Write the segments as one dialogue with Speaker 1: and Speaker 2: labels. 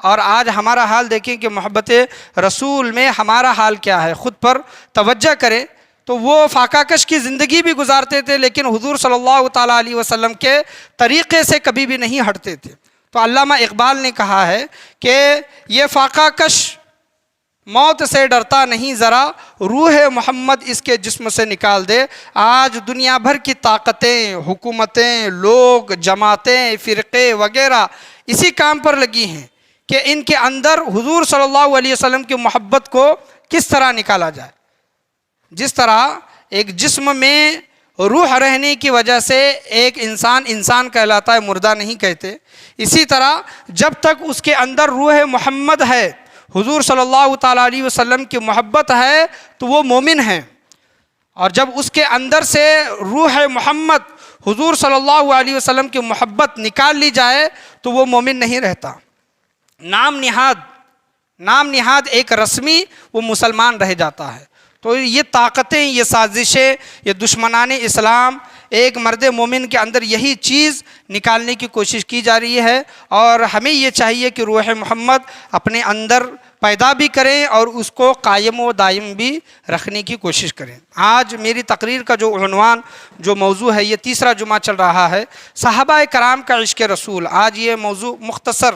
Speaker 1: اور آج ہمارا حال دیکھیں کہ محبت رسول میں ہمارا حال کیا ہے. خود پر توجہ کریں تو وہ فاقہ کش کی زندگی بھی گزارتے تھے لیکن حضور صلی اللہ تعالیٰ علیہ وسلم کے طریقے سے کبھی بھی نہیں ہٹتے تھے. تو علامہ اقبال نے کہا ہے کہ یہ فاقہ کش موت سے ڈرتا نہیں ذرا، روح محمد اس کے جسم سے نکال دے. آج دنیا بھر کی طاقتیں، حکومتیں، لوگ، جماعتیں، فرقے وغیرہ اسی کام پر لگی ہیں کہ ان کے اندر حضور صلی اللہ علیہ وسلم کی محبت کو کس طرح نکالا جائے. جس طرح ایک جسم میں روح رہنے کی وجہ سے ایک انسان کہلاتا ہے، مردہ نہیں کہتے، اسی طرح جب تک اس کے اندر روح محمد ہے، حضور صلی اللہ تعالیٰ علیہ وسلم کی محبت ہے تو وہ مومن ہے. اور جب اس کے اندر سے روح محمد، حضور صلی اللہ علیہ وسلم کی محبت نکال لی جائے تو وہ مومن نہیں رہتا. نام نہاد ایک رسمی وہ مسلمان رہ جاتا ہے. تو یہ طاقتیں، یہ سازشیں، یہ دشمنان اسلام ایک مرد مومن کے اندر یہی چیز نکالنے کی کوشش کی جا رہی ہے. اور ہمیں یہ چاہیے کہ روح محمد اپنے اندر پیدا بھی کریں اور اس کو قائم و دائم بھی رکھنے کی کوشش کریں. آج میری تقریر کا جو عنوان، جو موضوع ہے، یہ تیسرا جمعہ چل رہا ہے، صحابہ کرام کا عشق رسول. آج یہ موضوع مختصر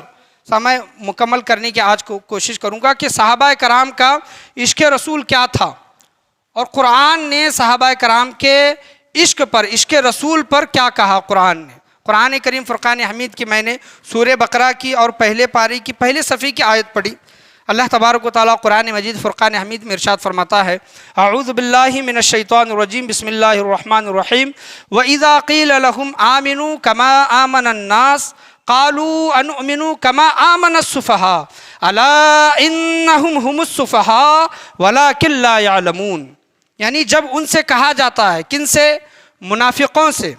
Speaker 1: میں مکمل کرنے کی آج کوشش کروں گا کہ صحابہ کرام کا عشق رسول کیا تھا اور قرآن نے صحابہ کرام کے عشق پر، عشق رسول پر کیا کہا. قرآن کریم فرقان حمید کی میں نے سورہ بقرہ کی اور پہلے پاری کی پہلے صفحے کی آیت پڑھی. اللہ تبارک و تعالیٰ قرآن مجید فرقان حمید میں ارشاد فرماتا ہے، اعوذ باللہ من الشیطان الرجیم، بسم اللہ الرحمن الرحیم، وَإِذَا قِيلَ لَهُمْ آمِنُوا كَمَا آمَنَ النَّاسِ قَالُوا أَنُؤْمِنُوا كَمَا آمَنَ السُّفَهَاءُ أَلَا إِنَّهُمْ هُمُ السُّفَهَاءُ وَلَكِنْ لَا يَعْلَمُونَ. یعنی جب ان سے کہا جاتا ہے، کن سے؟ منافقوں سے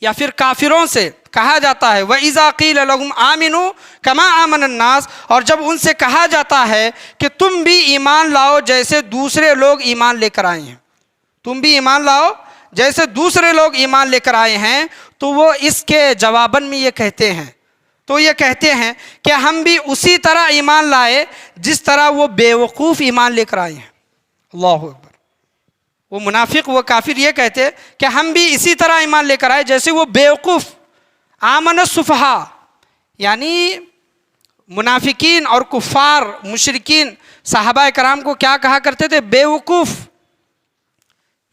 Speaker 1: یا پھر کافروں سے کہا جاتا ہے، وَإِذَا قِيلَ لَهُمْ آمِنُوا كَمَا آمَنَ النَّاسِ، اور جب ان سے کہا جاتا ہے کہ تم بھی ایمان لاؤ جیسے دوسرے لوگ ایمان لے کر آئے ہیں، تم بھی ایمان لاؤ جیسے دوسرے لوگ ایمان لے کر آئے ہیں، تو وہ اس کے جواباً میں یہ کہتے ہیں کہ ہم بھی اسی طرح ایمان لائے جس طرح وہ بے وقوف ایمان لے کر آئے ہیں. اللہ اکبر. وہ منافق، وہ کافر یہ کہتے کہ ہم بھی اسی طرح ایمان لے کر آئے جیسے وہ بیوقوف. آمن السفہاء، یعنی منافقین اور کفار مشرکین صحابہ کرام کو کیا کہا کرتے تھے؟ بیوقوف.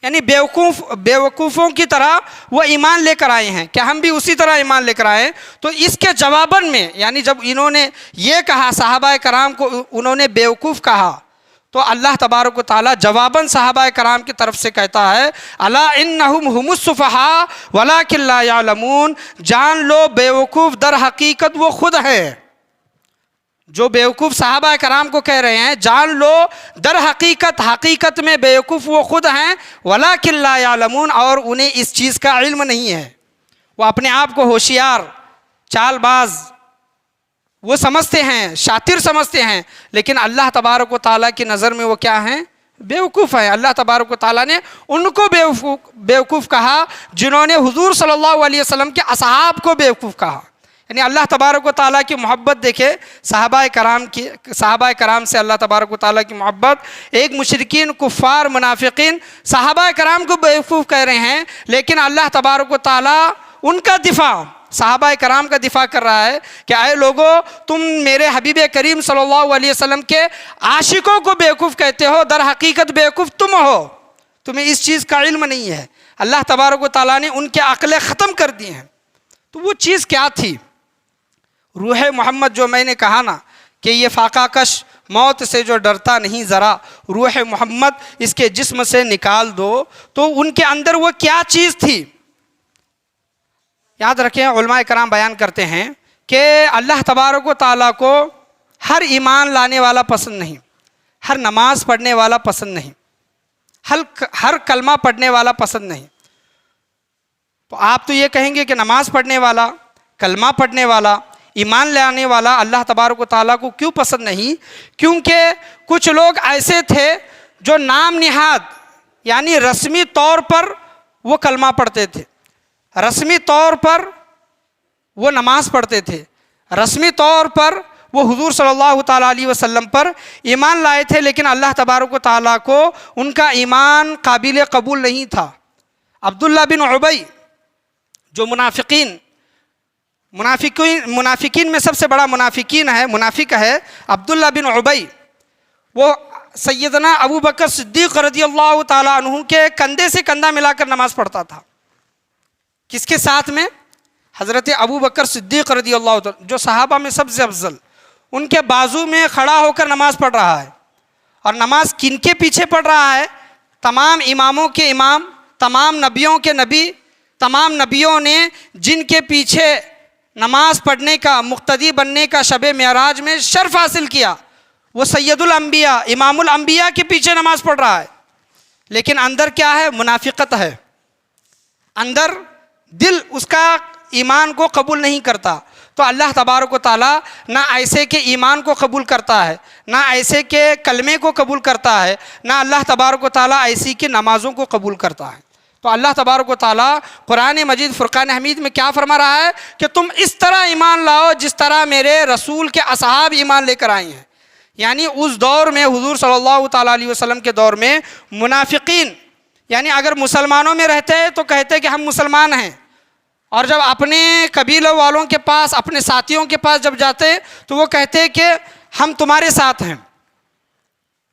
Speaker 1: یعنی بیوقوفوں کی طرح وہ ایمان لے کر آئے ہیں کہ ہم بھی اسی طرح ایمان لے کر آئے. تو اس کے جواباً میں، یعنی جب انہوں نے یہ کہا، صحابہ کرام کو انہوں نے بیوقوف کہا، تو اللہ تبارک و تعالیٰ جواباً صحابہ کرام کی طرف سے کہتا ہے، الا انہم ہم السفہاء ولکن لا یعلمون، جان لو بیوقوف در حقیقت وہ خود ہے. جو بیوقوف صحابہ کرام کو کہہ رہے ہیں، جان لو در حقیقت میں بیوقوف وہ خود ہیں، ولکن لا یعلمون، اور انہیں اس چیز کا علم نہیں ہے. وہ اپنے آپ کو ہوشیار، چال باز وہ سمجھتے ہیں، شاطر سمجھتے ہیں، لیکن اللہ تبارک و تعالیٰ کی نظر میں وہ کیا ہیں؟ بیوقوف ہیں. اللہ تبارک و تعالیٰ نے ان کو بیوقوف کہا جنہوں نے حضور صلی اللہ علیہ وسلم کے اصحاب کو بیوقوف کہا. یعنی اللہ تبارک و تعالیٰ کی محبت دیکھے، صحابہ کرام سے اللہ تبارک و تعالیٰ کی محبت. ایک مشرکین، کفار، منافقین صحابہ کرام کو بیوقوف کہہ رہے ہیں، لیکن اللہ تبارک و تعالیٰ ان کا دفاع، صحابہ کرام کا دفاع کر رہا ہے کہ اے لوگو، تم میرے حبیب کریم صلی اللہ علیہ وسلم کے عاشقوں کو بیوقوف کہتے ہو، در حقیقت بیوقوف تم ہو، تمہیں اس چیز کا علم نہیں ہے. اللہ تبارک و تعالیٰ نے ان کے عقلیں ختم کر دی ہیں. تو وہ چیز کیا تھی؟ روح محمد، جو میں نے کہا نا کہ یہ فاقہ کش موت سے جو ڈرتا نہیں ذرا، روح محمد اس کے جسم سے نکال دو. تو ان کے اندر وہ کیا چیز تھی؟ یاد رکھیں، علماء کرام بیان کرتے ہیں کہ اللہ تبارک و تعالیٰ کو ہر ایمان لانے والا پسند نہیں، ہر نماز پڑھنے والا پسند نہیں، ہر کلمہ پڑھنے والا پسند نہیں. تو آپ تو یہ کہیں گے کہ نماز پڑھنے والا، کلمہ پڑھنے والا، ایمان لانے والا اللہ تبارک و تعالیٰ کو کیوں پسند نہیں؟ کیونکہ کچھ لوگ ایسے تھے جو نام نہاد، یعنی رسمی طور پر وہ کلمہ پڑھتے تھے، رسمی طور پر وہ نماز پڑھتے تھے، رسمی طور پر وہ حضور صلی اللہ تعالیٰ علیہ وسلم پر ایمان لائے تھے، لیکن اللہ تبارک و تعالیٰ کو ان کا ایمان قابل قبول نہیں تھا۔ عبداللہ بن عبی جو منافقین میں سب سے بڑا منافق ہے عبداللہ بن عبی، وہ سیدنا ابو بکر صدیق رضی اللہ تعالیٰ عنہ کے کندھے سے کندھا ملا کر نماز پڑھتا تھا۔ کس کے ساتھ میں؟ حضرت ابو بکر صدیق رضی اللہ تعالیٰ، جو صحابہ میں سب سے افضل، ان کے بازو میں کھڑا ہو کر نماز پڑھ رہا ہے۔ اور نماز کن کے پیچھے پڑھ رہا ہے؟ تمام اماموں کے امام، تمام نبیوں کے نبی، تمام نبیوں نے جن کے پیچھے نماز پڑھنے کا، مقتدی بننے کا شب معراج میں شرف حاصل کیا، وہ سید الانبیاء، امام الانبیاء کے پیچھے نماز پڑھ رہا ہے، لیکن اندر کیا ہے؟ منافقت ہے۔ اندر دل اس کا ایمان کو قبول نہیں کرتا۔ تو اللہ تبارک و تعالیٰ نہ ایسے کے ایمان کو قبول کرتا ہے، نہ ایسے کے کلمے کو قبول کرتا ہے، نہ اللہ تبارک و تعالیٰ ایسی کی نمازوں کو قبول کرتا ہے۔ تو اللہ تبارک و تعالیٰ قرآن مجید فرقان حمید میں کیا فرما رہا ہے کہ تم اس طرح ایمان لاؤ جس طرح میرے رسول کے اصحاب ایمان لے کر آئے ہیں۔ یعنی اس دور میں، حضور صلی اللہ تعالیٰ علیہ وسلم کے دور میں، منافقین یعنی اگر مسلمانوں میں رہتے تو کہتے کہ ہم مسلمان ہیں، اور جب اپنے قبیلوں والوں کے پاس، اپنے ساتھیوں کے پاس جب جاتے تو وہ کہتے کہ ہم تمہارے ساتھ ہیں۔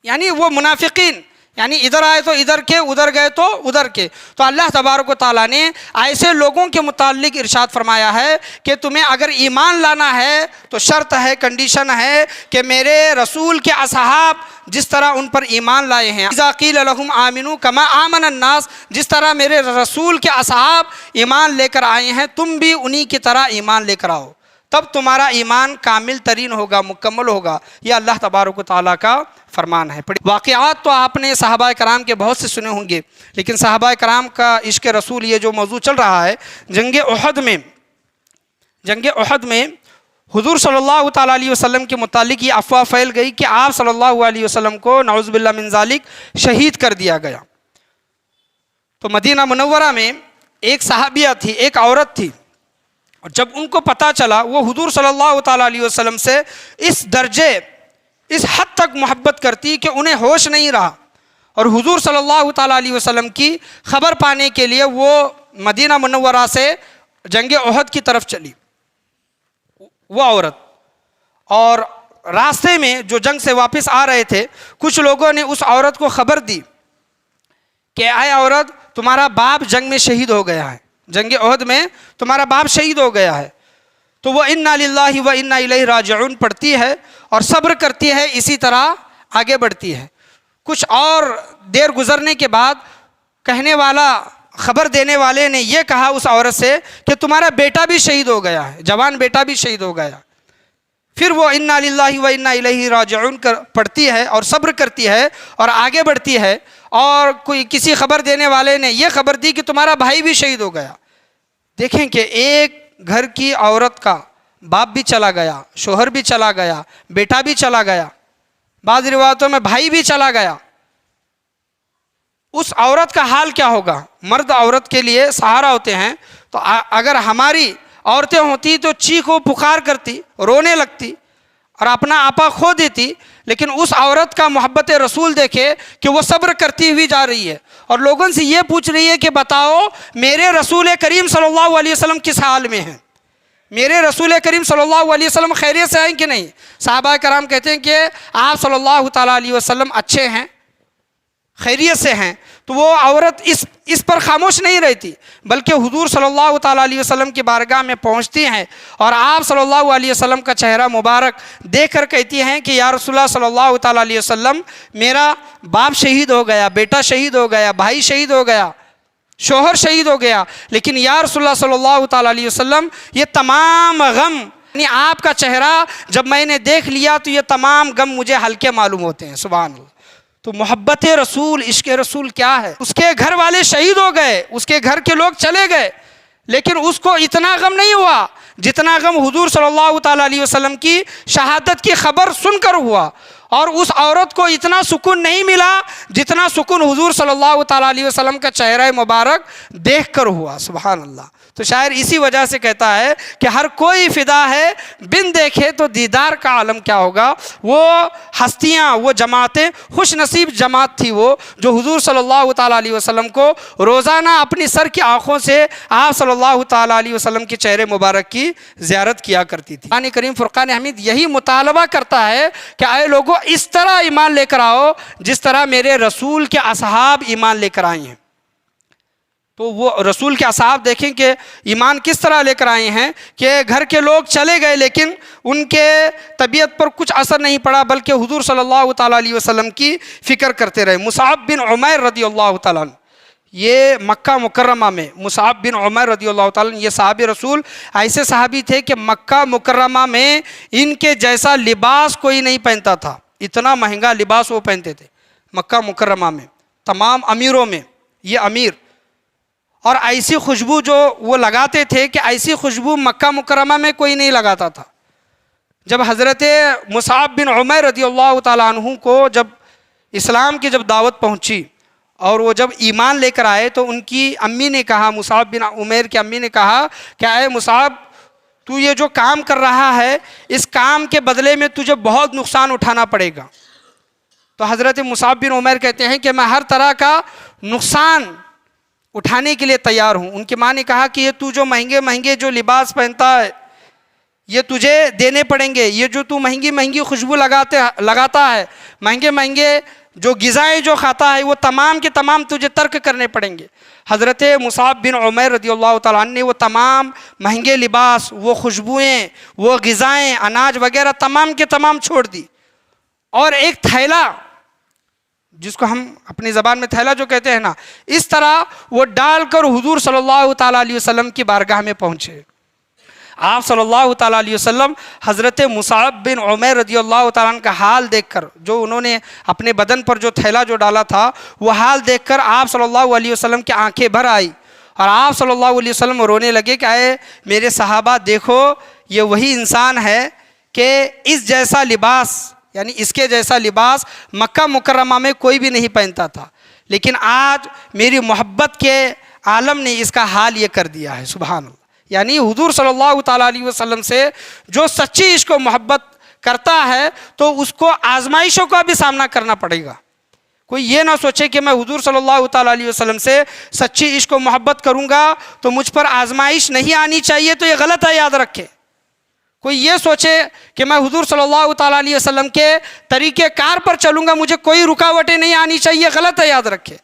Speaker 1: یعنی وہ منافقین، یعنی ادھر آئے تو ادھر کے، ادھر گئے تو ادھر کے۔ تو اللہ تبارک و تعالیٰ نے ایسے لوگوں کے متعلق ارشاد فرمایا ہے کہ تمہیں اگر ایمان لانا ہے تو شرط ہے، کنڈیشن ہے کہ میرے رسول کے اصحاب جس طرح ان پر ایمان لائے ہیں، اذا قیل لہم آمنوا کما آمن الناس، جس طرح میرے رسول کے اصحاب ایمان لے کر آئے ہیں تم بھی انہی کی طرح ایمان لے کر آؤ، تب تمہارا ایمان کامل ترین ہوگا، مکمل ہوگا۔ یہ اللہ تبارک و تعالیٰ کا فرمان ہے۔ واقعات تو آپ نے صحابہ کرام کے بہت سے سنے ہوں گے، لیکن صحابہ کرام کا عشق رسول، یہ جو موضوع چل رہا ہے، جنگ احد میں حضور صلی اللہ تعالیٰ علیہ وسلم کے متعلق یہ افواہ پھیل گئی کہ آپ صلی اللہ علیہ وسلم کو نعوذ باللہ من ذالک شہید کر دیا گیا۔ تو مدینہ منورہ میں ایک صحابیہ تھی، ایک عورت تھی، اور جب ان کو پتہ چلا، وہ حضور صلی اللہ تعالیٰ علیہ وسلم سے اس درجے، اس حد تک محبت کرتی کہ انہیں ہوش نہیں رہا، اور حضور صلی اللہ تعالیٰ علیہ وسلم کی خبر پانے کے لیے وہ مدینہ منورہ سے جنگ احد کی طرف چلی وہ عورت۔ اور راستے میں جو جنگ سے واپس آ رہے تھے، کچھ لوگوں نے اس عورت کو خبر دی کہ اے عورت، تمہارا باپ جنگ میں شہید ہو گیا ہے، جنگ احد میں تمہارا باپ شہید ہو گیا ہے۔ تو وہ انا للہ و انا الیہ راجعون پڑھتی ہے اور صبر کرتی ہے، اسی طرح آگے بڑھتی ہے۔ کچھ اور دیر گزرنے کے بعد کہنے والا، خبر دینے والے نے یہ کہا اس عورت سے کہ تمہارا بیٹا بھی شہید ہو گیا ہے، جوان بیٹا بھی شہید ہو گیا۔ پھر وہ انا للہ و انا الیہ راجعون پڑھتی ہے اور صبر کرتی ہے اور آگے بڑھتی ہے، اور کسی خبر دینے والے نے یہ خبر دی کہ تمہارا بھائی بھی شہید ہو گیا۔ دیکھیں کہ ایک گھر کی عورت کا باپ بھی چلا گیا، شوہر بھی چلا گیا، بیٹا بھی چلا گیا، بعض روایتوں میں بھائی بھی چلا گیا۔ اس عورت کا حال کیا ہوگا؟ مرد عورت کے لیے سہارا ہوتے ہیں، تو اگر ہماری عورتیں ہوتی تو چیخ و پکار کرتی، رونے لگتی اور اپنا آپا کھو دیتی، لیکن اس عورت کا محبت رسول دیکھے کہ وہ صبر کرتی ہوئی جا رہی ہے، اور لوگوں سے یہ پوچھ رہی ہے کہ بتاؤ میرے رسول کریم صلی اللہ علیہ وسلم کس حال میں ہیں، میرے رسول کریم صلی اللہ علیہ وسلم خیریت سے ہیں کہ نہیں۔ صحابہ کرام کہتے ہیں کہ آپ صلی اللہ تعالیٰ علیہ وسلم اچھے ہیں، خیریت سے ہیں۔ تو وہ عورت اس پر خاموش نہیں رہتی، بلکہ حضور صلی اللہ تعالیٰ علیہ وسلم کی بارگاہ میں پہنچتی ہیں اور آپ صلی اللہ علیہ وسلم کا چہرہ مبارک دیکھ کر کہتی ہیں کہ یا رسول اللہ صلی اللہ تعالیٰ علیہ وسلم، میرا باپ شہید ہو گیا، بیٹا شہید ہو گیا، بھائی شہید ہو گیا، شوہر شہید ہو گیا، لیکن یا رسول اللہ صلی اللہ تعالیٰ علیہ وسلم یہ تمام غم، یعنی آپ کا چہرہ جب میں نے دیکھ لیا تو یہ تمام غم مجھے ہلکے معلوم ہوتے ہیں۔ سبحان اللہ۔ تو محبت رسول، عشق رسول کیا ہے؟ اس کے گھر والے شہید ہو گئے، اس کے گھر کے لوگ چلے گئے، لیکن اس کو اتنا غم نہیں ہوا جتنا غم حضور صلی اللہ تعالیٰ علیہ وسلم کی شہادت کی خبر سن کر ہوا۔ اور اس عورت کو اتنا سکون نہیں ملا جتنا سکون حضور صلی اللہ تعالیٰ علیہ وسلم کا چہرہ مبارک دیکھ کر ہوا. سبحان اللہ. تو شاعر اسی وجہ سے کہتا ہے کہ ہر کوئی فدا ہے بن دیکھے تو دیدار کا عالم کیا ہوگا. وہ ہستیاں، وہ جماعتیں، خوش نصیب جماعت تھی وہ جو حضور صلی اللہ تعالیٰ علیہ وسلم کو روزانہ اپنی سر کی آنکھوں سے آپ صلی اللہ تعالیٰ علیہ وسلم کے چہرے مبارک کی زیارت کیا کرتی تھی. قرآن کریم فرقان حمید یہی مطالبہ کرتا ہے کہ اے لوگوں اس طرح ایمان لے کر آؤ جس طرح میرے رسول کے اصحاب ایمان لے کر آئے ہیں. تو وہ رسول کے اصحاب دیکھیں کہ ایمان کس طرح لے کر آئے ہیں کہ گھر کے لوگ چلے گئے لیکن ان کے طبیعت پر کچھ اثر نہیں پڑا بلکہ حضور صلی اللہ تعالیٰ علیہ وسلم کی فکر کرتے رہے. مصعب بن عمیر رضی اللہ تعالیٰ عنہ، یہ مکہ مکرمہ میں مصعب بن عمیر رضی اللہ تعالیٰ عنہ یہ صحابی رسول ایسے صحابی تھے کہ مکہ مکرمہ میں ان کے جیسا لباس کوئی نہیں پہنتا تھا. اتنا مہنگا لباس وہ پہنتے تھے مکہ مکرمہ میں، تمام امیروں میں یہ امیر. اور ایسی خوشبو جو وہ لگاتے تھے کہ ایسی خوشبو مکہ مکرمہ میں کوئی نہیں لگاتا تھا. جب حضرت مصعب بن عمیر رضی اللہ تعالیٰ عنہ کو جب اسلام کی جب دعوت پہنچی اور وہ جب ایمان لے کر آئے تو ان کی امی نے کہا، مصعب بن عمیر کی امی نے کہا کہ اے مصعب تو یہ جو کام کر رہا ہے اس کام کے بدلے میں تجھے بہت نقصان اٹھانا پڑے گا. تو حضرت مصعب بن عمیر کہتے ہیں کہ میں ہر طرح کا نقصان اٹھانے کے لیے تیار ہوں. ان کی ماں نے کہا کہ یہ تو جو مہنگے مہنگے جو لباس پہنتا ہے یہ تجھے دینے پڑیں گے، یہ جو تو مہنگی مہنگی خوشبو لگاتا ہے، مہنگے مہنگے جو غذائیں جو کھاتا ہے وہ تمام کے تمام تجھے ترک کرنے پڑیں گے. حضرت مصعب بن عمیر رضی اللہ تعالیٰ عنہ نے وہ تمام مہنگے لباس، وہ خوشبوئیں، وہ غذائیں، اناج وغیرہ تمام کے تمام چھوڑ دی اور ایک تھیلا، جس کو ہم اپنی زبان میں تھیلا جو کہتے ہیں نا، اس طرح وہ ڈال کر حضور صلی اللہ تعالیٰ علیہ وسلم کی بارگاہ میں پہنچے. آپ صلی اللہ تعالیٰ علیہ وسلم حضرت مصعب بن عمیر رضی اللہ تعالیٰ عنہ کا حال دیکھ کر، جو انہوں نے اپنے بدن پر جو تھیلا جو ڈالا تھا وہ حال دیکھ کر آپ صلی اللہ علیہ وسلم کی آنکھیں بھر آئی اور آپ صلی اللہ علیہ وسلم رونے لگے کہ اے میرے صحابہ دیکھو یہ وہی انسان ہے کہ اس جیسا لباس، یعنی اس کے جیسا لباس مکہ مکرمہ میں کوئی بھی نہیں پہنتا تھا، لیکن آج میری محبت کے عالم نے اس کا حال یہ کر دیا ہے. سبحان اللہ. یعنی حضور صلی اللہ تعالیٰ علیہ وسلم سے جو سچی عشق و محبت کرتا ہے تو اس کو آزمائشوں کا بھی سامنا کرنا پڑے گا. کوئی یہ نہ سوچے کہ میں حضور صلی اللہ تعالیٰ علیہ وسلم سے سچی عشق و محبت کروں گا تو مجھ پر آزمائش نہیں آنی چاہیے، تو یہ غلط ہے، یاد رکھے. کوئی یہ سوچے کہ میں حضور صلی اللہ تعالیٰ علیہ وسلم کے طریقہ کار پر چلوں گا، مجھے کوئی رکاوٹیں نہیں آنی چاہیے، غلط ہے، یاد رکھے.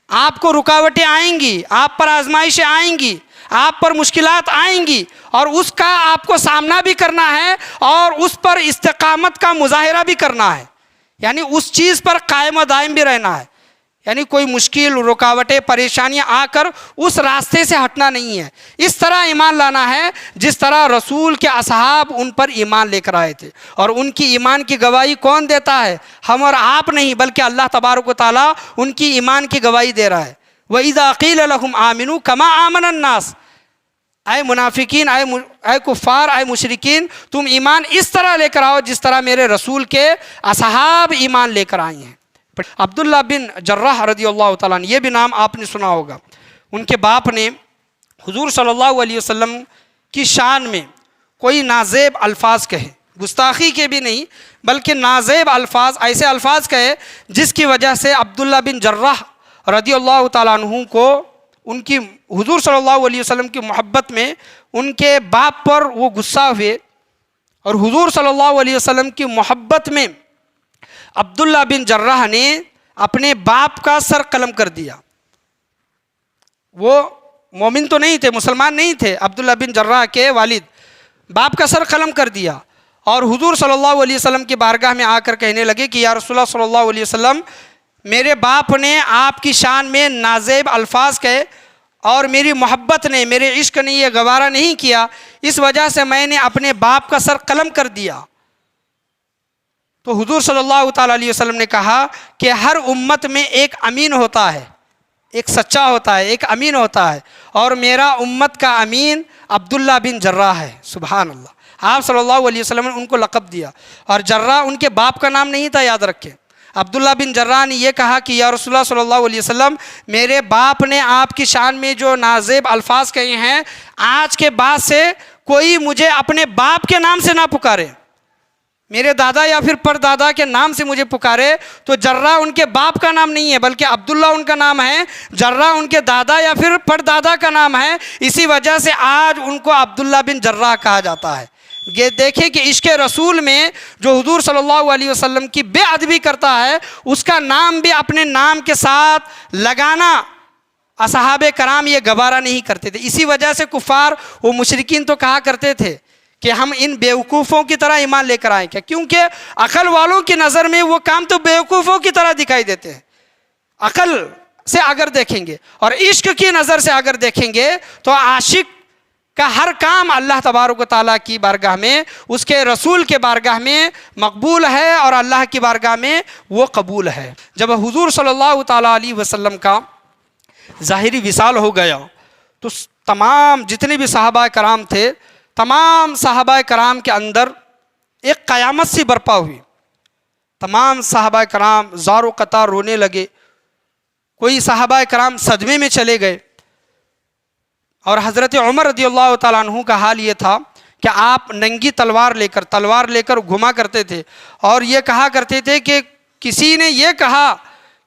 Speaker 1: آپ کو رکاوٹیں آئیں گی، آپ پر آزمائشیں آئیں گی، آپ پر مشکلات آئیں گی اور اس کا آپ کو سامنا بھی کرنا ہے اور اس پر استقامت کا مظاہرہ بھی کرنا ہے، یعنی اس چیز پر قائم و دائم بھی رہنا ہے. یعنی کوئی مشکل، رکاوٹیں، پریشانیاں آ کر اس راستے سے ہٹنا نہیں ہے. اس طرح ایمان لانا ہے جس طرح رسول کے اصحاب ان پر ایمان لے کر آئے تھے. اور ان کی ایمان کی گواہی کون دیتا ہے؟ ہم اور آپ نہیں، بلکہ اللہ تبارک و تعالیٰ ان کی ایمان کی گواہی دے رہا ہے. وَإِذَا قِيلَ لَهُمْ آمِنُوا كَمَا آمَنَ النَّاسُ، اے منافقین، اے کفار، اے مشرکین، تم ایمان اس طرح لے کر آؤ جس طرح میرے رسول کے اصحاب ایمان لے کر آئے ہیں. عبداللہ بن جراح رضی اللہ تعالیٰ عنہ، یہ بھی نام آپ نے سنا ہوگا. ان کے باپ نے حضور صلی اللہ علیہ وسلم کی شان میں کوئی نازیب الفاظ کہے، گستاخی کے بھی نہیں بلکہ نازیب الفاظ، ایسے الفاظ کہے جس کی وجہ سے عبداللہ بن جراح رضی اللہ تعالیٰ عنہ کو ان کی حضور صلی اللہ علیہ وسلم کی محبت میں ان کے باپ پر وہ غصہ ہوئے اور حضور صلی اللہ علیہ وسلم کی محبت میں عبداللہ بن جراح نے اپنے باپ کا سر قلم کر دیا. وہ مومن تو نہیں تھے، مسلمان نہیں تھے. عبداللہ بن جراح کے والد باپ کا سر قلم کر دیا اور حضور صلی اللہ علیہ وسلم کی بارگاہ میں آ کر کہنے لگے کہ یا رسول اللہ صلی اللہ علیہ وسلم، میرے باپ نے آپ کی شان میں نازیب الفاظ کہے اور میری محبت نے، میرے عشق نے یہ گوارا نہیں کیا، اس وجہ سے میں نے اپنے باپ کا سر قلم کر دیا. تو حضور صلی اللہ تعالیٰ علیہ وسلم نے کہا کہ ہر امت میں ایک امین ہوتا ہے، ایک سچا ہوتا ہے، ایک امین ہوتا ہے، اور میرا امت کا امین عبداللہ بن جراح ہے. سبحان اللہ. آپ صلی اللہ علیہ وسلم نے ان کو لقب دیا، اور جرہ ان کے باپ کا نام نہیں تھا، یاد رکھیں۔ عبداللہ بن جرہ نے یہ کہا کہ یا رسول اللہ صلی اللہ علیہ وسلم، میرے باپ نے آپ کی شان میں جو نازیب الفاظ کہے ہیں، آج کے بعد سے کوئی مجھے اپنے باپ کے نام سے نہ پکارے، میرے دادا یا پھر پردادا کے نام سے مجھے پکارے۔ تو جرہ ان کے باپ کا نام نہیں ہے، بلکہ عبداللہ ان کا نام ہے، جرہ ان کے دادا یا پھر پردادا کا نام ہے، اسی وجہ سے آج ان کو عبداللہ بن جرہ کہا جاتا ہے۔ یہ دیکھیں کہ عشق رسول میں جو حضور صلی اللہ علیہ وسلم کی بے ادبی کرتا ہے، اس کا نام بھی اپنے نام کے ساتھ لگانا اصحاب کرام یہ گوارا نہیں کرتے تھے۔ اسی وجہ سے کفار و مشرکین تو کہا کرتے تھے کہ ہم ان بیوقوفوں کی طرح ایمان لے کر آئیں، کیونکہ عقل والوں کی نظر میں وہ کام تو بیوقوفوں کی طرح دکھائی دیتے ہیں۔ عقل سے اگر دیکھیں گے اور عشق کی نظر سے اگر دیکھیں گے تو عاشق کا ہر کام اللہ تبارک و تعالیٰ کی بارگاہ میں، اس کے رسول کے بارگاہ میں مقبول ہے، اور اللہ کی بارگاہ میں وہ قبول ہے۔ جب حضور صلی اللہ تعالیٰ علیہ وسلم کا ظاہری وصال ہو گیا تو تمام جتنے بھی صحابہ کرام تھے، تمام صحابہ کرام کے اندر ایک قیامت سی برپا ہوئی۔ تمام صحابہ کرام زار و قطار رونے لگے، کوئی صحابہ کرام صدمے میں چلے گئے، اور حضرت عمر رضی اللہ تعالیٰ عنہ کا حال یہ تھا کہ آپ ننگی تلوار لے کر گھما کرتے تھے، اور یہ کہا کرتے تھے کہ کسی نے یہ کہا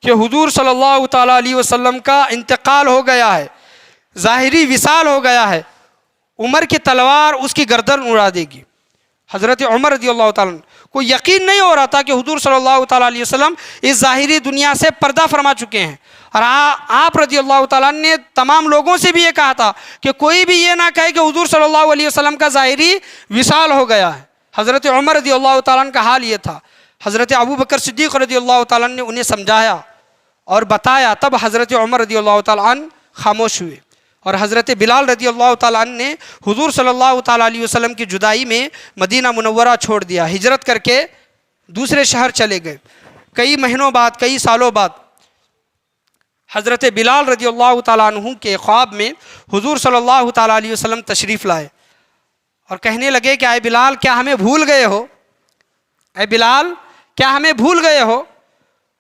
Speaker 1: کہ حضور صلی اللہ تعالیٰ علیہ وسلم کا انتقال ہو گیا ہے، ظاہری وصال ہو گیا ہے، عمر کی تلوار اس کی گردن اڑا دے گی۔ حضرت عمر رضی اللہ تعالیٰ کو یقین نہیں ہو رہا تھا کہ حضور صلی اللہ تعالیٰ علیہ وسلم اس ظاہری دنیا سے پردہ فرما چکے ہیں، اور آپ رضی اللہ تعالیٰ نے تمام لوگوں سے بھی یہ کہا تھا کہ کوئی بھی یہ نہ کہے کہ حضور صلی اللہ علیہ وسلم کا ظاہری وصال ہو گیا ہے۔ حضرت عمر رضی اللہ تعالیٰ کا حال یہ تھا۔ حضرت ابو بکر صدیق رضی اللہ تعالیٰ نے انہیں سمجھایا اور بتایا، تب حضرت عمر رضی اللہ تعالیٰ خاموش ہوئے، اور حضرت بلال رضی اللہ تعالیٰ عنہ نے حضور صلی اللہ تعالیٰ علیہ وسلم کی جدائی میں مدینہ منورہ چھوڑ دیا، ہجرت کر کے دوسرے شہر چلے گئے۔ کئی مہینوں بعد، کئی سالوں بعد حضرت بلال رضی اللہ تعالیٰ عنہ کے خواب میں حضور صلی اللہ تعالیٰ علیہ وسلم تشریف لائے، اور کہنے لگے کہ اے بلال، کیا ہمیں بھول گئے ہو؟ اے بلال، کیا ہمیں بھول گئے ہو؟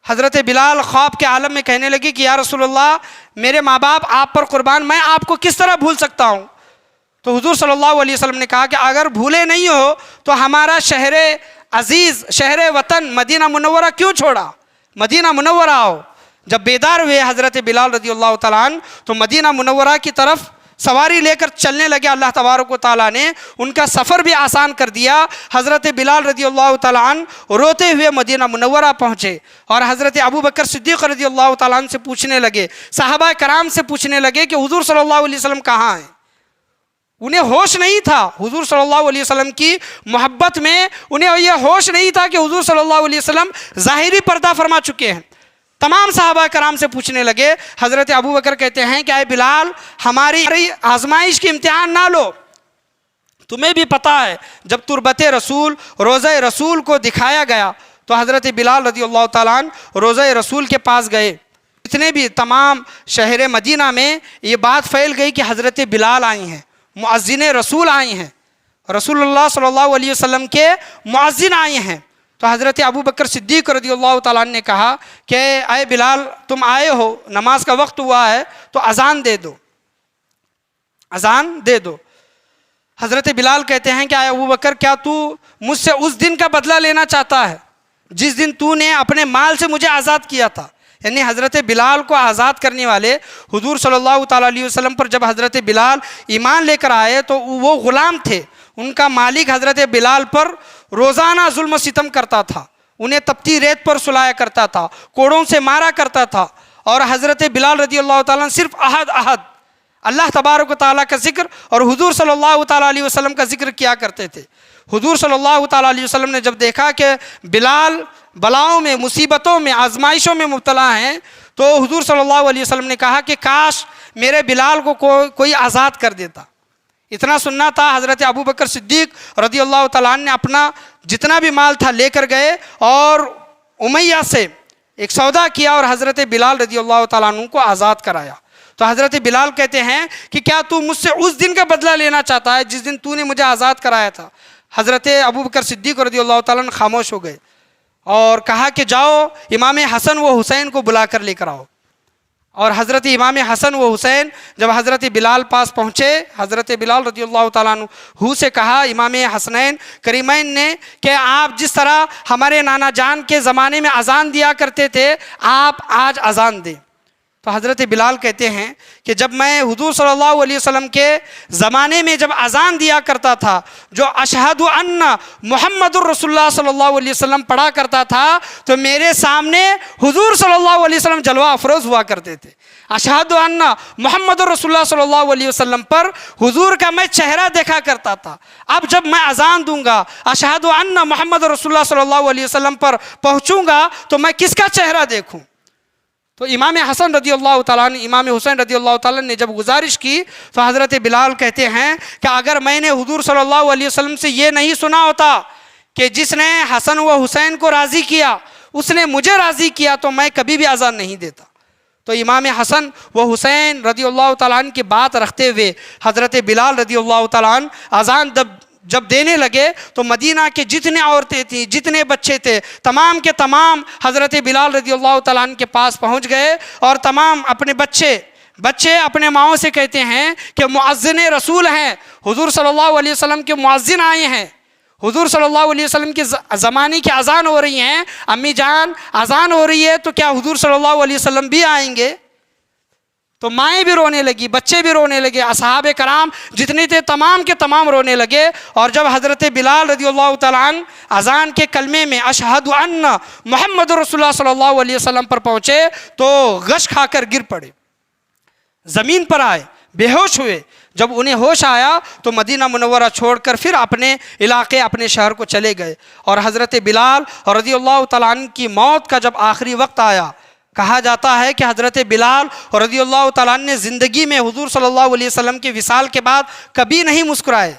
Speaker 1: حضرت بلال خواب کے عالم میں کہنے لگے کہ یا رسول اللہ، میرے ماں باپ آپ پر قربان، میں آپ کو کس طرح بھول سکتا ہوں؟ تو حضور صلی اللہ علیہ وسلم نے کہا کہ اگر بھولے نہیں ہو تو ہمارا شہر عزیز، شہر وطن مدینہ منورہ کیوں چھوڑا؟ مدینہ منورہ آؤ۔ جب بیدار ہوئے حضرت بلال رضی اللہ تعالیٰ عنہ تو مدینہ منورہ کی طرف سواری لے کر چلنے لگے۔ اللہ تبارک و تعالیٰ نے ان کا سفر بھی آسان کر دیا۔ حضرت بلال رضی اللہ تعالیٰ عنہ روتے ہوئے مدینہ منورہ پہنچے، اور حضرت ابو بکر صدیق رضی اللہ تعالیٰ عنہ سے پوچھنے لگے، صحابہ کرام سے پوچھنے لگے کہ حضور صلی اللہ علیہ وسلم کہاں ہیں؟ انہیں ہوش نہیں تھا حضور صلی اللہ علیہ وسلم کی محبت میں، انہیں یہ ہوش نہیں تھا کہ حضور صلی اللہ علیہ وسلم ظاہری پردہ فرما چکے ہیں۔ تمام صحابہ کرام سے پوچھنے لگے۔ حضرت ابو بکر کہتے ہیں کہ اے بلال، ہماری آزمائش کی امتحان نہ لو، تمہیں بھی پتہ ہے جب تربت رسول، روضہ رسول کو دکھایا گیا تو حضرت بلال رضی اللہ تعالیٰ عنہ روضہ رسول کے پاس گئے۔ جتنے بھی تمام شہر مدینہ میں یہ بات پھیل گئی کہ حضرت بلال آئی ہیں، مؤذن رسول آئی ہیں، رسول اللہ صلی اللہ علیہ وسلم کے مؤذن آئے ہیں۔ تو حضرت ابو بکر صدیق رضی اللہ تعالیٰ عنہ نے کہا کہ اے بلال، تم آئے ہو، نماز کا وقت ہوا ہے تو اذان دے دو، اذان دے دو۔ حضرت بلال کہتے ہیں کہ اے ابو بکر، کیا تو مجھ سے اس دن کا بدلہ لینا چاہتا ہے جس دن تو نے اپنے مال سے مجھے آزاد کیا تھا؟ یعنی حضرت بلال کو آزاد کرنے والے حضور صلی اللہ تعالیٰ علیہ وسلم پر جب حضرت بلال ایمان لے کر آئے تو وہ غلام تھے، ان کا مالک حضرت بلال پر روزانہ ظلم و ستم کرتا تھا، انہیں تپتی ریت پر سلایا کرتا تھا، کوڑوں سے مارا کرتا تھا، اور حضرت بلال رضی اللہ تعالیٰ صرف احد اللہ تبارک و تعالیٰ کا ذکر اور حضور صلی اللہ تعالیٰ علیہ وسلم کا ذکر کیا کرتے تھے۔ حضور صلی اللہ تعالیٰ علیہ وسلم نے جب دیکھا کہ بلال بلاؤں میں، مصیبتوں میں، آزمائشوں میں مبتلا ہیں تو حضور صلی اللہ علیہ وسلم نے کہا کہ کاش میرے بلال کو کوئی آزاد کر دیتا۔ اتنا سننا تھا، حضرت ابو بکر صدیق رضی اللہ تعالیٰ عنہ نے اپنا جتنا بھی مال تھا لے کر گئے اور امیہ سے ایک سودا کیا اور حضرت بلال رضی اللہ تعالیٰ عنہ کو آزاد کرایا۔ تو حضرت بلال کہتے ہیں کہ کیا تو مجھ سے اس دن کا بدلہ لینا چاہتا ہے جس دن تو نے مجھے آزاد کرایا تھا؟ حضرت ابو بکر صدیق رضی اللہ تعالیٰ عنہ خاموش ہو گئے اور کہا کہ جاؤ امام حسن و حسین کو بلا کر لے کر آؤ۔ اور حضرت امام حسن و حسین جب حضرت بلال پاس پہنچے، حضرت بلال رضی اللہ تعالیٰ عنہ سے کہا امام حسنین کریمین نے کہ آپ جس طرح ہمارے نانا جان کے زمانے میں اذان دیا کرتے تھے آپ آج اذان دیں۔ تو حضرت بلال کہتے ہیں کہ جب میں حضور صلی اللہ علیہ وسلم کے زمانے میں جب اذان دیا کرتا تھا، جو اشہد ان محمد الرسول اللہ صلی اللہ علیہ وسلم پڑھا کرتا تھا، تو میرے سامنے حضور صلی اللہ علیہ وسلم جلوہ افروز ہوا کرتے تھے۔ اشہد ان محمد الرسول اللہ صلی اللہ علیہ وسلم پر حضور کا میں چہرہ دیکھا کرتا تھا۔ اب جب میں اذان دوں گا، اشہد ان محمد الرسول اللہ صلی اللہ علیہ وسلم پر پہنچوں گا تو میں کس کا چہرہ دیکھوں؟ تو امام حسن رضی اللہ تعالیٰ عنہ، امام حسین رضی اللہ تعالیٰ نے جب گزارش کی تو حضرت بلال کہتے ہیں کہ اگر میں نے حضور صلی اللہ علیہ وسلم سے یہ نہیں سنا ہوتا کہ جس نے حسن و حسین کو راضی کیا اس نے مجھے راضی کیا تو میں کبھی بھی اذان نہیں دیتا۔ تو امام حسن و حسین رضی اللہ تعالیٰ عنہ کی بات رکھتے ہوئے حضرت بلال رضی اللہ تعالیٰ عنہ اذان جب دینے لگے تو مدینہ کے جتنے عورتیں تھیں، جتنے بچے تھے، تمام کے تمام حضرت بلال رضی اللہ تعالیٰ عنہ کے پاس پہنچ گئے اور تمام اپنے بچے اپنے ماؤں سے کہتے ہیں کہ مؤذن رسول ہیں، حضور صلی اللہ علیہ وسلم کے مؤذن آئے ہیں، حضور صلی اللہ علیہ وسلم کے زمانے کی اذان ہو رہی ہیں، امی جان اذان ہو رہی ہے تو کیا حضور صلی اللہ علیہ وسلم بھی آئیں گے؟ تو مائیں بھی رونے لگی، بچے بھی رونے لگے، اصحاب کرام جتنے تھے تمام کے تمام رونے لگے۔ اور جب حضرت بلال رضی اللہ تعالیٰ عنہ اذان کے کلمے میں اشہد ان محمد رسول اللہ صلی اللہ علیہ وسلم پر پہنچے تو غش کھا کر گر پڑے، زمین پر آئے، بے ہوش ہوئے۔ جب انہیں ہوش آیا تو مدینہ منورہ چھوڑ کر پھر اپنے علاقے اپنے شہر کو چلے گئے۔ اور حضرت بلال رضی اللہ تعالیٰ عنہ کی موت کا جب آخری وقت آیا، کہا جاتا ہے کہ حضرت بلال رضی اللہ تعالیٰ عنہ نے زندگی میں حضور صلی اللہ علیہ وسلم کے وصال کے بعد کبھی نہیں مسکرائے،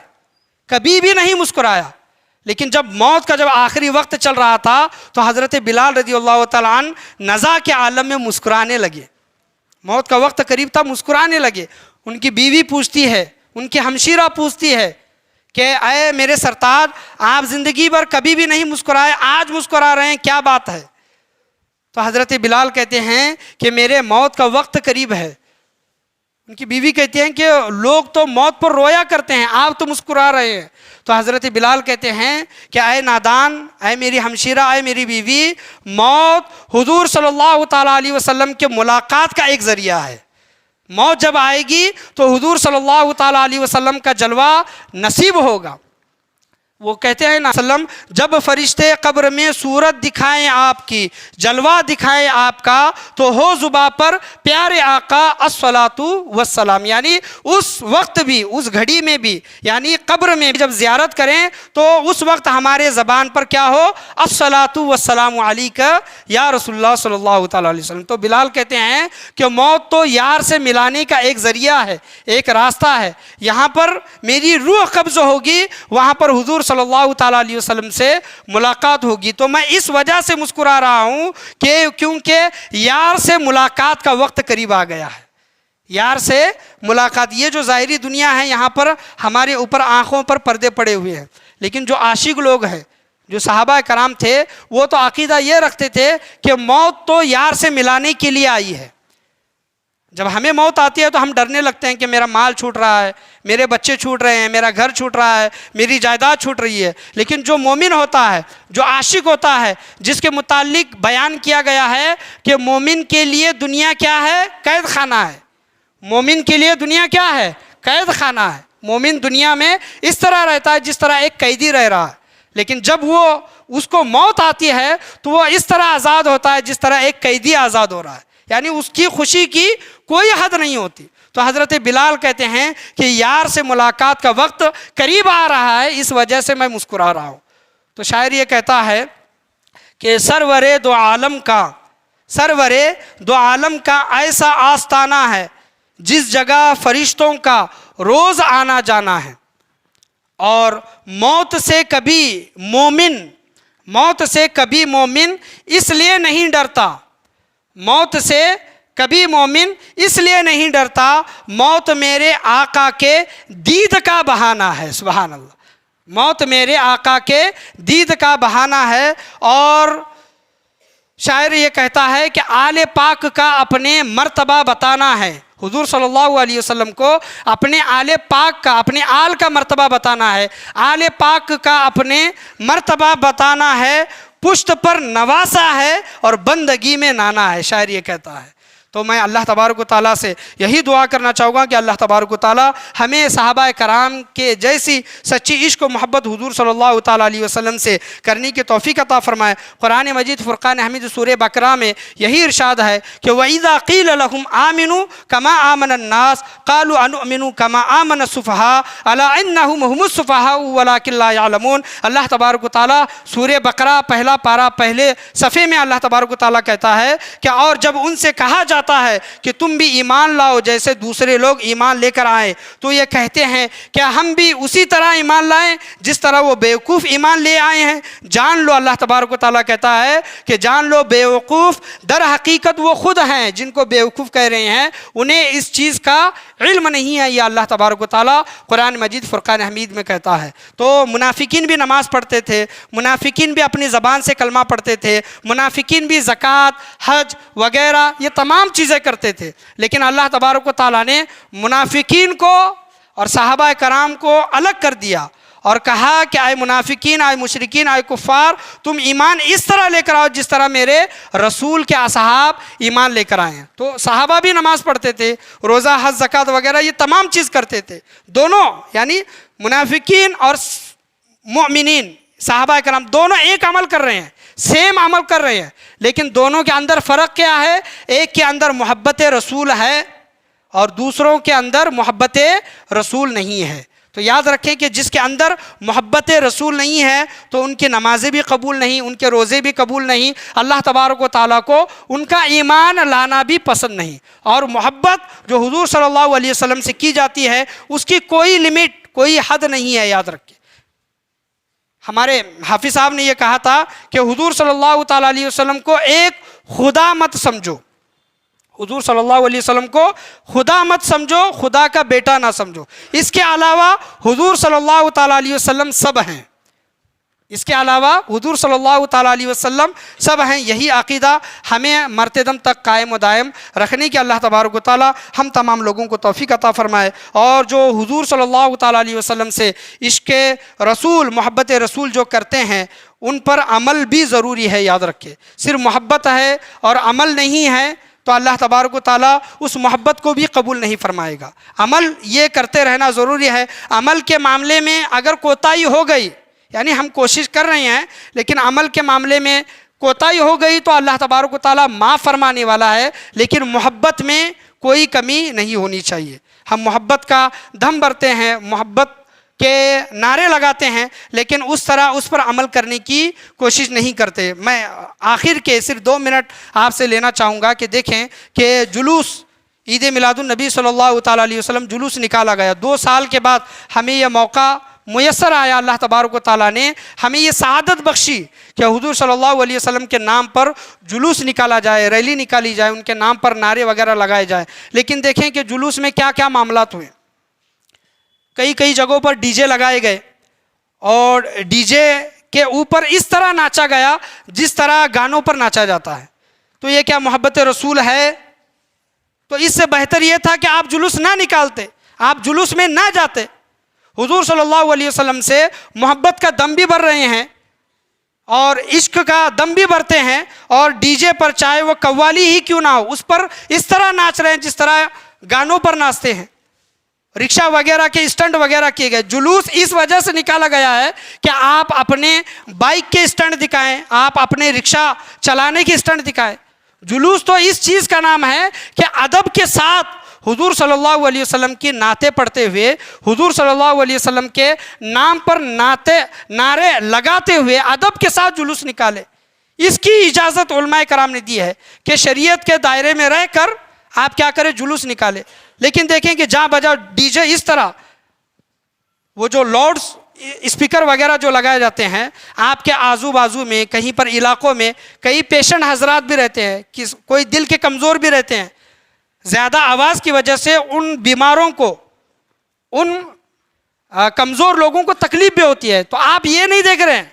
Speaker 1: کبھی بھی نہیں مسکرایا۔ لیکن جب آخری وقت چل رہا تھا تو حضرت بلال رضی اللہ تعالیٰ عنہ نزا کے عالم میں مسکرانے لگے، موت کا وقت قریب تھا، مسکرانے لگے۔ ان کی بیوی پوچھتی ہے، ان کی ہمشیرہ پوچھتی ہے کہ اے میرے سرتاج، آپ زندگی بھر کبھی بھی نہیں مسکرائے، آج مسکرا رہے ہیں، کیا بات ہے؟ تو حضرت بلال کہتے ہیں کہ میرے موت کا وقت قریب ہے۔ ان کی بیوی کہتی ہیں کہ لوگ تو موت پر رویا کرتے ہیں، آپ تو مسکرا رہے ہیں۔ تو حضرت بلال کہتے ہیں کہ اے نادان، اے میری ہمشیرہ، اے میری بیوی، موت حضور صلی اللہ تعالیٰ علیہ وسلم کے ملاقات کا ایک ذریعہ ہے۔ موت جب آئے گی تو حضور صلی اللہ تعالیٰ علیہ وسلم کا جلوہ نصیب ہوگا۔ وہ کہتے ہیں وسلم، جب فرشتے قبر میں صورت دکھائیں آپ کی، جلوہ دکھائیں آپ کا، تو ہو زباں پر پیارے آقا الصلاۃ والسلام، یعنی اس وقت بھی، اس گھڑی میں بھی، یعنی قبر میں جب زیارت کریں تو اس وقت ہمارے زبان پر کیا ہو؟ الصلاۃ والسلام علیک یا رسول اللہ صلی اللہ تعالیٰ علیہ وسلم۔ تو بلال کہتے ہیں کہ موت تو یار سے ملانے کا ایک ذریعہ ہے، ایک راستہ ہے۔ یہاں پر میری روح قبض ہوگی، وہاں پر حضور صلی اللہ تعالیٰ علیہ وسلم سے ملاقات ہوگی۔ تو میں اس وجہ سے مسکرا رہا ہوں کہ کیونکہ یار سے ملاقات کا وقت قریب آ گیا ہے۔ یار سے ملاقات، یہ جو ظاہری دنیا ہے یہاں پر ہمارے اوپر آنکھوں پر پردے پڑے ہوئے ہیں، لیکن جو عاشق لوگ ہیں، جو صحابہ کرام تھے، وہ تو عقیدہ یہ رکھتے تھے کہ موت تو یار سے ملانے کے لیے آئی ہے۔ جب ہمیں موت آتی ہے تو ہم ڈرنے لگتے ہیں کہ میرا مال چھوٹ رہا ہے، میرے بچے چھوٹ رہے ہیں، میرا گھر چھوٹ رہا ہے، میری جائیداد چھوٹ رہی ہے۔ لیکن جو مومن ہوتا ہے، جو عاشق ہوتا ہے، جس کے متعلق بیان کیا گیا ہے کہ مومن کے لیے دنیا کیا ہے؟ قید خانہ ہے۔ مومن کے لیے دنیا کیا ہے؟ قید خانہ ہے۔ مومن دنیا میں اس طرح رہتا ہے جس طرح ایک قیدی رہ رہا ہے، لیکن جب اس کو موت آتی ہے تو وہ اس طرح آزاد ہوتا ہے جس طرح ایک قیدی آزاد ہو رہا ہے، یعنی اس کی خوشی کی کوئی حد نہیں ہوتی۔ تو حضرت بلال کہتے ہیں کہ یار سے ملاقات کا وقت قریب آ رہا ہے، اس وجہ سے میں مسکرا رہا ہوں۔ تو شاعر یہ کہتا ہے کہ سرور دو عالم کا ایسا آستانہ ہے جس جگہ فرشتوں کا روز آنا جانا ہے، اور موت سے کبھی مومن اس لیے نہیں ڈرتا، موت سے کبھی مومن اس لیے نہیں ڈرتا، موت میرے آقا کے دید کا بہانہ ہے۔ سبحان اللہ۔ موت میرے آقا کے دید کا بہانہ ہے۔ اور شاعر یہ کہتا ہے کہ آل پاک کا اپنے مرتبہ بتانا ہے۔ حضور صلی اللہ علیہ وسلم کو اپنے آل پاک کا، اپنے آل کا مرتبہ بتانا ہے، آل پاک کا اپنے مرتبہ بتانا ہے، پشت پر نواسا ہے اور بندگی میں نانا ہے، شاعر یہ کہتا ہے۔ تو میں اللہ تبارک و تعالیٰ سے یہی دعا کرنا چاہوں گا کہ اللہ تبارک و تعالیٰ ہمیں صحابہ کرام کے جیسی سچی عشق و محبت حضور صلی اللہ تعالیٰ علیہ وسلم سے کرنے کی توفیق عطا فرمائے۔ قرآن مجید فرقان حمید سورہ بقرہ میں یہی ارشاد ہے کہ وَإِذَا قِيلَ لَهُمْ آمِنُوا كَمَا آمَنَ النَّاسُ قَالُوا أَنُؤْمِنُ كَمَا آمَنَ السُّفَهَاءُ أَلَا إِنَّهُمْ هُمُ السُّفَهَاءُ وَلَكِنْ لَا يَعْلَمُونَ۔ اللہ تبارک و تعالیٰ سورہ بقرہ پہلا پارہ پہلے صفحے میں اللہ تبارک و تعالیٰ کہتا ہے کہ اور جب ان سے کہا جاتا ہے کہ تم بھی ایمان لاؤ جیسے دوسرے لوگ ایمان لے کر آئے، تو یہ کہتے ہیں کہ ہم بھی اسی طرح ایمان لائیں جس طرح وہ بیوقوف ایمان لے آئے ہیں۔ جان لو، اللہ تبارک و تعالیٰ کہتا ہے کہ جان لو بیوقوف در حقیقت وہ خود ہیں جن کو بیوقوف کہہ رہے ہیں، انہیں اس چیز کا علم نہیں ہے، یہ اللہ تبارک و تعالیٰ قرآن مجید فرقان حمید میں کہتا ہے۔ تو منافقین بھی نماز پڑھتے تھے، منافقین بھی اپنی زبان سے کلمہ پڑھتے تھے، منافقین بھی زکوٰۃ، حج وغیرہ یہ تمام چیزیں کرتے تھے، لیکن اللہ تبارک و تعالیٰ نے منافقین کو اور صحابہ کرام کو الگ کر دیا اور کہا کہ اے منافقین، اے مشرکین، اے کفار، تم ایمان اس طرح لے کر آؤ جس طرح میرے رسول کے اصحاب ایمان لے کر آئے ہیں۔ تو صحابہ بھی نماز پڑھتے تھے، روزہ، حج، زکوٰۃ وغیرہ یہ تمام چیز کرتے تھے، دونوں یعنی منافقین اور مؤمنین صحابہ کرام دونوں ایک عمل کر رہے ہیں، سیم عمل کر رہے ہیں، لیکن دونوں کے اندر فرق کیا ہے؟ ایک کے اندر محبت رسول ہے اور دوسروں کے اندر محبت رسول نہیں ہے۔ تو یاد رکھیں کہ جس کے اندر محبت رسول نہیں ہے تو ان کی نمازیں بھی قبول نہیں، ان کے روزے بھی قبول نہیں، اللہ تبارک و تعالیٰ کو ان کا ایمان لانا بھی پسند نہیں۔ اور محبت جو حضور صلی اللہ علیہ وسلم سے کی جاتی ہے اس کی کوئی لمٹ، کوئی حد نہیں ہے، یاد رکھیں۔ ہمارے حافظ صاحب نے یہ کہا تھا کہ حضور صلی اللہ تعالیٰ علیہ وسلم کو ایک خدا مت سمجھو، حضور صلی اللہ علیہ وسلم کو خدا مت سمجھو، خدا کا بیٹا نہ سمجھو۔ اس کے علاوہ حضور صلی اللہ تعالیٰ علیہ وسلم سب ہیں، اس کے علاوہ حضور صلی اللہ تعالیٰ علیہ وسلم سب ہیں۔ یہی عقیدہ ہمیں مرتے دم تک قائم و دائم رکھنے کی اللہ تبارک و تعالیٰ ہم تمام لوگوں کو توفیق عطا فرمائے۔ اور جو حضور صلی اللہ تعالیٰ علیہ وسلم سے عشق رسول، محبت رسول جو کرتے ہیں ان پر عمل بھی ضروری ہے، یاد رکھے۔ صرف محبت ہے اور عمل نہیں ہے تو اللہ تبارک و تعالیٰ اس محبت کو بھی قبول نہیں فرمائے گا۔ عمل یہ کرتے رہنا ضروری ہے۔ عمل کے معاملے میں اگر کوتاہی ہو گئی، یعنی ہم کوشش کر رہے ہیں لیکن عمل کے معاملے میں کوتاہی ہو گئی تو اللہ تبارک و تعالیٰ معاف فرمانے والا ہے، لیکن محبت میں کوئی کمی نہیں ہونی چاہیے۔ ہم محبت کا دم بھرتے ہیں، محبت کے نعرے لگاتے ہیں، لیکن اس طرح اس پر عمل کرنے کی کوشش نہیں کرتے۔ میں آخر کے صرف 2 منٹ آپ سے لینا چاہوں گا کہ دیکھیں کہ جلوس عید میلاد النبی صلی اللہ تعالیٰ علیہ وسلم جلوس نکالا گیا، 2 سال کے بعد ہمیں یہ موقع میسر آیا، اللہ تبارک و تعالیٰ نے ہمیں یہ سعادت بخشی کہ حضور صلی اللہ علیہ وسلم کے نام پر جلوس نکالا جائے، ریلی نکالی جائے، ان کے نام پر نعرے وغیرہ لگائے جائے۔ لیکن دیکھیں کہ جلوس میں کیا کیا معاملات ہوئے۔ کئی جگہوں پر ڈی جے لگائے گئے اور ڈی جے کے اوپر اس طرح ناچا گیا جس طرح گانوں پر ناچا جاتا ہے۔ تو یہ کیا محبت رسول ہے؟ تو اس سے بہتر یہ تھا کہ آپ جلوس نہ نکالتے، آپ جلوس میں نہ جاتے۔ حضور صلی اللہ علیہ وسلم سے محبت کا دم بھی بھر رہے ہیں اور عشق کا دم بھی بھرتے ہیں، اور ڈی جے پر چاہے وہ قوالی ہی کیوں نہ ہو اس پر اس طرح ناچ رہے ہیں جس طرح گانوں پر ناچتے ہیں۔ رکشہ وغیرہ کے اسٹنٹ وغیرہ کیے گئے۔ جلوس اس وجہ سے نکالا گیا ہے کہ آپ اپنے بائک کے اسٹنٹ دکھائیں، آپ اپنے رکشہ چلانے کے اسٹنٹ دکھائیں۔ جلوس تو اس چیز کا نام ہے کہ ادب کے ساتھ حضور صلی اللہ علیہ وسلم کی نعتیں پڑھتے ہوئے، حضور صلی اللہ علیہ وسلم کے نام پر نعرے لگاتے ہوئے ادب کے ساتھ جلوس نکالے۔ اس کی اجازت علماء کرام نے دی ہے کہ شریعت کے دائرے میں رہ کر آپ کیا کریں، جلوس نکالے۔ لیکن دیکھیں کہ جہاں بجا ڈی جے اس طرح وہ جو لاؤڈ اسپیکر وغیرہ جو لگائے جاتے ہیں، آپ کے آزو بازو میں کہیں پر علاقوں میں کئی پیشنٹ حضرات بھی رہتے ہیں، کوئی دل کے کمزور بھی رہتے ہیں، زیادہ آواز کی وجہ سے ان بیماروں کو، ان کمزور لوگوں کو تکلیف بھی ہوتی ہے. تو آپ یہ نہیں دیکھ رہے ہیں,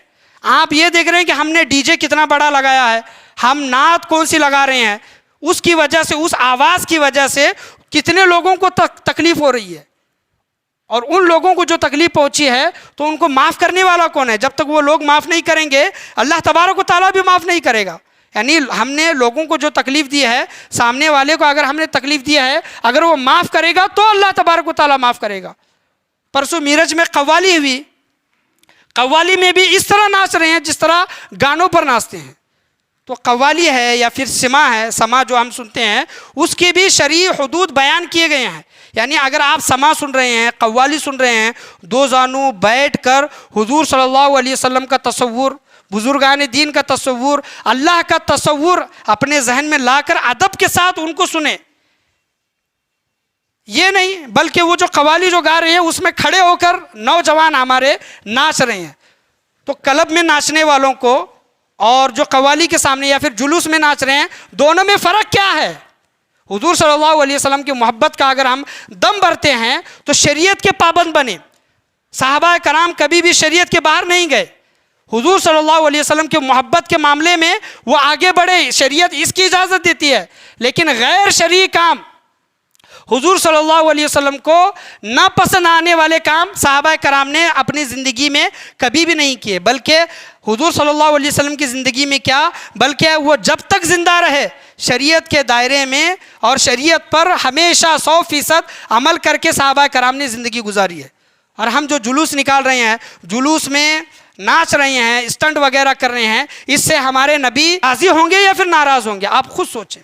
Speaker 1: آپ یہ دیکھ رہے ہیں کہ ہم نے ڈی جے کتنا بڑا لگایا ہے, ہم نعت کون سی لگا رہے ہیں, اس کی وجہ سے, اس آواز کی وجہ سے کتنے لوگوں کو تکلیف ہو رہی ہے. اور ان لوگوں کو جو تکلیف پہنچی ہے تو ان کو معاف کرنے والا کون ہے؟ جب تک وہ لوگ معاف نہیں کریں گے اللہ تبارک و تعالیٰ بھی معاف نہیں کرے گا. یعنی ہم نے لوگوں کو جو تکلیف دی ہے, سامنے والے کو اگر ہم نے تکلیف دی ہے, اگر وہ معاف کرے گا تو اللہ تبارک و تعالیٰ معاف کرے گا. پرسوں میرج میں قوالی ہوئی, قوالی میں بھی اس طرح ناچ رہے ہیں جس طرح گانوں پر ناچتے ہیں. تو قوالی ہے یا پھر سما ہے, سما جو ہم سنتے ہیں, اس کی بھی شرعی حدود بیان کیے گئے ہیں. یعنی اگر آپ سما سن رہے ہیں, قوالی سن رہے ہیں, دو زانو بیٹھ کر حضور صلی اللہ علیہ وسلم کا تصور, بزرگان دین کا تصور, اللہ کا تصور اپنے ذہن میں لا کر ادب کے ساتھ ان کو سنیں. یہ نہیں بلکہ وہ جو قوالی جو گا رہے ہیں اس میں کھڑے ہو کر نوجوان ہمارے ناچ رہے ہیں. تو کلب میں ناچنے والوں کو اور جو قوالی کے سامنے یا پھر جلوس میں ناچ رہے ہیں, دونوں میں فرق کیا ہے؟ حضور صلی اللہ علیہ وسلم کی محبت کا اگر ہم دم بھرتے ہیں تو شریعت کے پابند بنے. صحابہ کرام کبھی بھی شریعت کے باہر نہیں گئے. حضور صلی اللہ علیہ وسلم کی محبت کے معاملے میں وہ آگے بڑھے, شریعت اس کی اجازت دیتی ہے. لیکن غیر شرعی کام, حضور صلی اللہ علیہ وسلم کو ناپسند آنے والے کام صحابہ کرام نے اپنی زندگی میں کبھی بھی نہیں کیے. بلکہ حضور صلی اللہ علیہ وسلم کی زندگی میں کیا, بلکہ وہ جب تک زندہ رہے شریعت کے دائرے میں اور شریعت پر ہمیشہ 100% عمل کر کے صحابہ کرام نے زندگی گزاری ہے. اور ہم جو جلوس نکال رہے ہیں, جلوس میں ناچ رہے ہیں, اسٹنٹ وغیرہ کر رہے ہیں, اس سے ہمارے نبی راضی ہوں گے یا پھر ناراض ہوں گے؟ آپ خود سوچیں.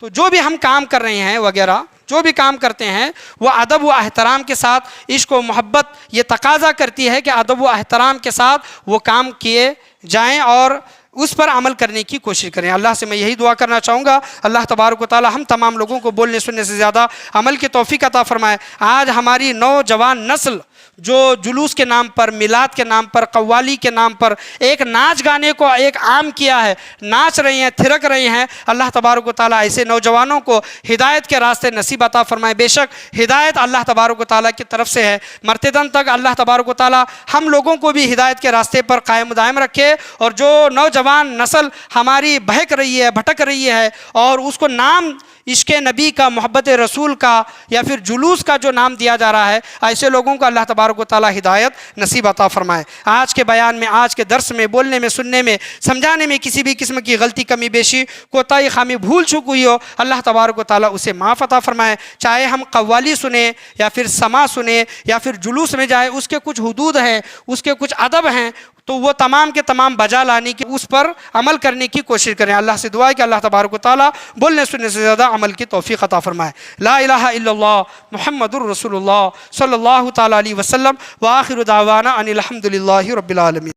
Speaker 1: تو جو بھی ہم کام کر رہے ہیں وغیرہ, جو بھی کام کرتے ہیں وہ ادب و احترام کے ساتھ, عشق و محبت یہ تقاضا کرتی ہے کہ ادب و احترام کے ساتھ وہ کام کیے جائیں اور اس پر عمل کرنے کی کوشش کریں. اللہ سے میں یہی دعا کرنا چاہوں گا, اللہ تبارک و تعالی ہم تمام لوگوں کو بولنے سننے سے زیادہ عمل کی توفیق عطا فرمائے. آج ہماری نوجوان نسل جو جلوس کے نام پر, میلاد کے نام پر, قوالی کے نام پر ایک ناچ گانے کو ایک عام کیا ہے, ناچ رہے ہیں, تھرک رہے ہیں, اللہ تبارک و تعالیٰ ایسے نوجوانوں کو ہدایت کے راستے نصیب عطا فرمائے. بے شک ہدایت اللہ تبارک و تعالیٰ کی طرف سے ہے. مرتدن تک اللہ تبارک و تعالیٰ ہم لوگوں کو بھی ہدایت کے راستے پر قائم دائم رکھے. اور جو نوجوان نسل ہماری بہک رہی ہے, بھٹک رہی ہے, اور اس کو نام عشق نبی کا, محبت رسول کا یا پھر جلوس کا جو نام دیا جا رہا ہے, ایسے لوگوں کو اللہ تبارک و تعالیٰ ہدایت نصیب عطا فرمائے. آج کے بیان میں, آج کے درس میں, بولنے میں, سننے میں, سمجھانے میں کسی بھی قسم کی غلطی, کمی بیشی, کوتاہی, خامی, بھول چوک ہوئی ہو, اللہ تبارک و تعالیٰ اسے معاف عطا فرمائے. چاہے ہم قوالی سنیں یا پھر سما سنیں یا پھر جلوس میں جائیں, اس کے کچھ حدود ہیں, اس کے کچھ ادب ہیں, تو وہ تمام کے تمام بجا لانے کی, اس پر عمل کرنے کی کوشش کریں. اللہ سے دعا ہے کہ اللہ تبارک و تعالیٰ بولنے سننے سے زیادہ عمل کی توفیق عطا فرمائے. لا الہ الا اللہ محمد الرسول اللہ صلی اللہ تعالیٰ علیہ وسلم. وآخر دعوانا ان الحمد للہ رب العالمین.